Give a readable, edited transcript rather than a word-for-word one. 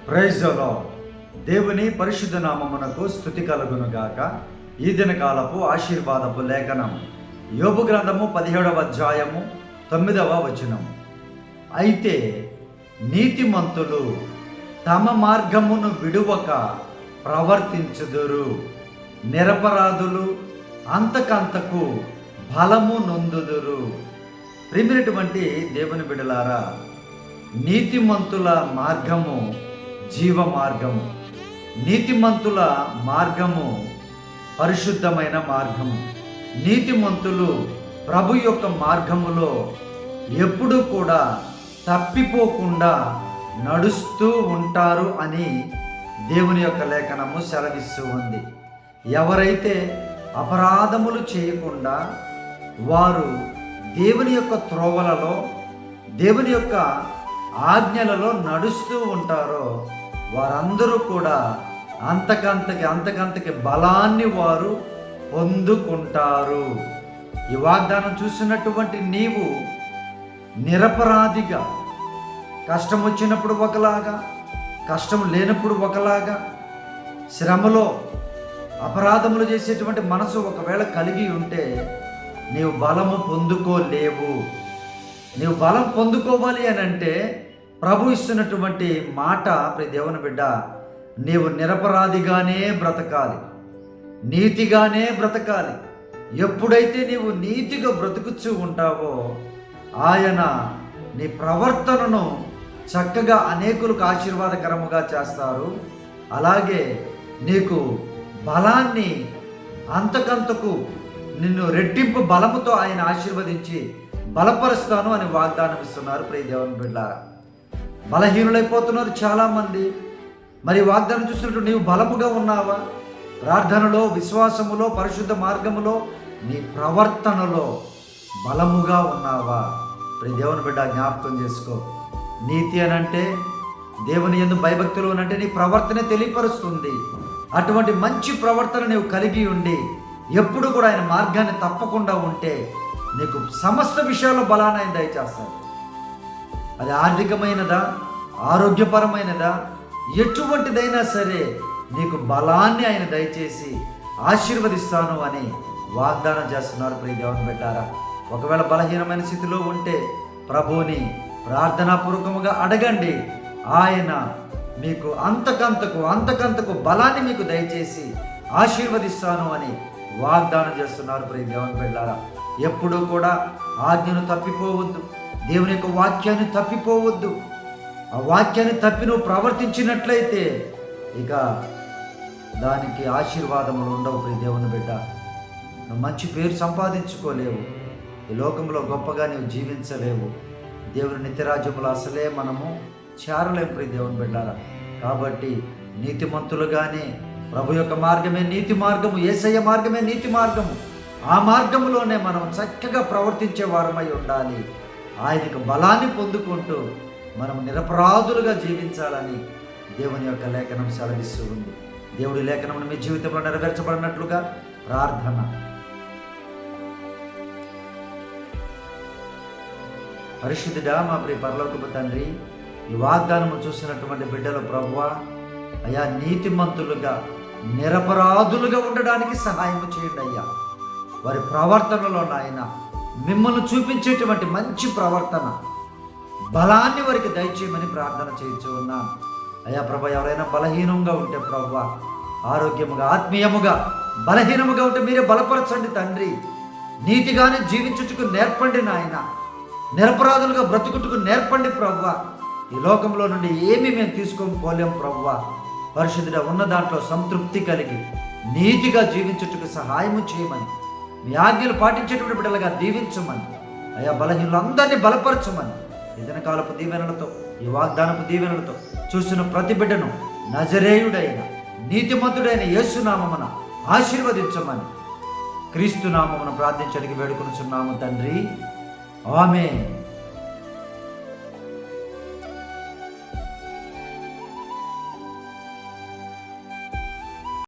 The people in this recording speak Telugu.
Praise the lord. దేవుని పరిశుద్ధ నామమునకు స్తుతి కలుగునుగాక. ఈ దినకాలపు ఆశీర్వాదపు లేఖనం యోబు గ్రంథము 17వ అధ్యాయము 9వ వచనము. అయితే నీతిమంతులు తమ మార్గమును విడువక ప్రవర్తించుదురు, నిరపరాధులు అంతకంతకు బలము నొందుదురు. ప్రియమైనటువంటి దేవుని బిడ్డలారా, నీతిమంతుల మార్గము జీవ మార్గము, నీతిమంతుల మార్గము పరిశుద్ధమైన మార్గము. నీతిమంతులు ప్రభు యొక్క మార్గములో ఎప్పుడూ కూడా తప్పిపోకుండా నడుస్తూ ఉంటారు అని దేవుని యొక్క లేఖనము సెలవిస్తూ ఉంది. ఎవరైతే అపరాధములు చేయకుండా వారు దేవుని యొక్క త్రోవలలో, దేవుని యొక్క ఆజ్ఞలలో నడుస్తూ ఉంటారో వారందరూ కూడా అంతకంతకి బలాన్ని వారు పొందుకుంటారు. ఈ వాగ్దానం చూసినటువంటి నీవు నిరపరాధిగా, కష్టం వచ్చినప్పుడు ఒకలాగా, కష్టం లేనప్పుడు ఒకలాగా, శ్రమలో అపరాధములు చేసేటువంటి మనసు ఒకవేళ కలిగి ఉంటే నీవు బలము పొందుకోలేవు. నీవు బలం పొందుకోవాలి అని అంటే ప్రభు ఇస్తున్నటువంటి మాట, ప్రియ దేవుని బిడ్డ, నీవు నిరపరాధిగానే బ్రతకాలి, నీతిగానే బ్రతకాలి. ఎప్పుడైతే నీవు నీతిగా బ్రతుకుతూ ఉంటావో ఆయన నీ ప్రవర్తనను చక్కగా అనేకులకు ఆశీర్వాదకరముగా చేస్తారు. అలాగే నీకు బలాన్ని అంతకంతకు నిన్ను రెట్టింపు బలముతో ఆయన ఆశీర్వదించి బలపరుస్తాను అని వాగ్దానం ఇస్తున్నారు. ప్రియ దేవుని బిడ్డలారా, బలహీనులైపోతున్నారు చాలామంది. మరి వాగ్దానం చూసినట్టు నీవు బలముగా ఉన్నావా? ప్రార్థనలో, విశ్వాసములో, పరిశుద్ధ మార్గములో, నీ ప్రవర్తనలో బలముగా ఉన్నావా? ప్రియ దేవుని బిడ్డ, జ్ఞాపకం చేసుకో. నీతి అనంటే దేవుని యందు భయభక్తులు అనంటే నీ ప్రవర్తనే తెలియపరుస్తుంది. అటువంటి మంచి ప్రవర్తన నీవు కలిగి ఉండి ఎప్పుడు కూడా ఆయన మార్గాన్ని తప్పకుండా ఉంటే నీకు సమస్త విషయాల్లో బలాన్ని ఆయన దయచేస్తాడు. అది ఆర్థికమైనదా, ఆరోగ్యపరమైనదా, ఎటువంటిదైనా సరే నీకు బలాన్ని ఆయన దయచేసి ఆశీర్వదిస్తాను అని వాగ్దానం చేస్తున్నారు. ప్రియ దేవుని బిడ్డారా, ఒకవేళ బలహీనమైన స్థితిలో ఉంటే ప్రభువుని ప్రార్థనాపూర్వకముగా అడగండి. ఆయన మీకు అంతకంతకు బలాన్ని మీకు దయచేసి ఆశీర్వదిస్తాను అని వాగ్దానం చేస్తున్నారు. ప్రియ దేవుని బిడ్డారా, ఎప్పుడూ కూడా ఆజ్ఞను తప్పిపోవద్దు, దేవుని యొక్క వాక్యాన్ని తప్పిపోవద్దు. ఆ వాక్యాన్ని తప్పి నువ్వు ప్రవర్తించినట్లయితే ఇక దానికి ఆశీర్వాదములు ఉండవు. ప్రియ దేవుని బిడ్డ, నువ్వు మంచి పేరు సంపాదించుకోలేవు, ఈ లోకంలో గొప్పగా నీవు జీవించలేవు, దేవుని నిత్యరాజ్యములు అసలే మనము చేరలేము. ప్రియ దేవుని బిడ్డారా, కాబట్టి నీతిమంతులుగానే ప్రభు యొక్క మార్గమే నీతి మార్గము, యేసయ్య మార్గమే నీతి మార్గము. ఆ మార్గంలోనే మనం చక్కగా ప్రవర్తించే వారమై ఉండాలి. ఆయనకు బలాన్ని పొందుకుంటూ మనం నిరపరాధులుగా జీవించాలని దేవుని యొక్క లేఖనం సెలవిస్తూ ఉంది. దేవుడి లేఖనం మీ జీవితంలో నెరవేర్చబడినట్లుగా ప్రార్థన. పరిశుద్ధుడా, మా ప్రియ పరలోకపు తండ్రి, ఈ వాగ్దానము చూసినటువంటి బిడ్డలు ప్రభువా, అయా నీతిమంతులుగా, నిరపరాధులుగా ఉండడానికి సహాయం చేయండి అయ్యా. వారి ప్రవర్తనలో నాయన మిమ్మల్ని చూపించేటువంటి మంచి ప్రవర్తన, బలాన్ని వారికి దయచేయమని ప్రార్థన చేయించు ఉన్నాను. అయ్యా ప్రభా, ఎవరైనా బలహీనంగా ఉంటే ప్రభువా, ఆరోగ్యముగా, ఆత్మీయముగా బలహీనముగా ఉంటే మీరే బలపరచండి తండ్రి. నీతిగానే జీవించుటకు నేర్పండి నాయన, నిరపరాధులుగా బ్రతుకుటకు నేర్పండి ప్రభువా. ఈ లోకంలో నుండి ఏమి మేము తీసుకొని పోలేం ప్రభువా. పరిశుద్ధుడా, ఉన్న దాంట్లో సంతృప్తి కలిగి నీతిగా జీవించుటకు సహాయము చేయమని, మీ ఆజ్ఞలు పాటించేటువంటి బిడ్డలుగా దీవించమని, అయా బలహీనులందరినీ బలపరచమని, ఏదైనా కాలపు దీవెనలతో, ఈ వాగ్దానపు దీవెనలతో చూసిన ప్రతి బిడ్డను నజరేయుడైన నీతిమంతుడైన యేసు నామమున ఆశీర్వదించమని క్రీస్తు నామమున ప్రార్థించడానికి వేడుకొనుచున్నాము తండ్రి. ఆమేన్.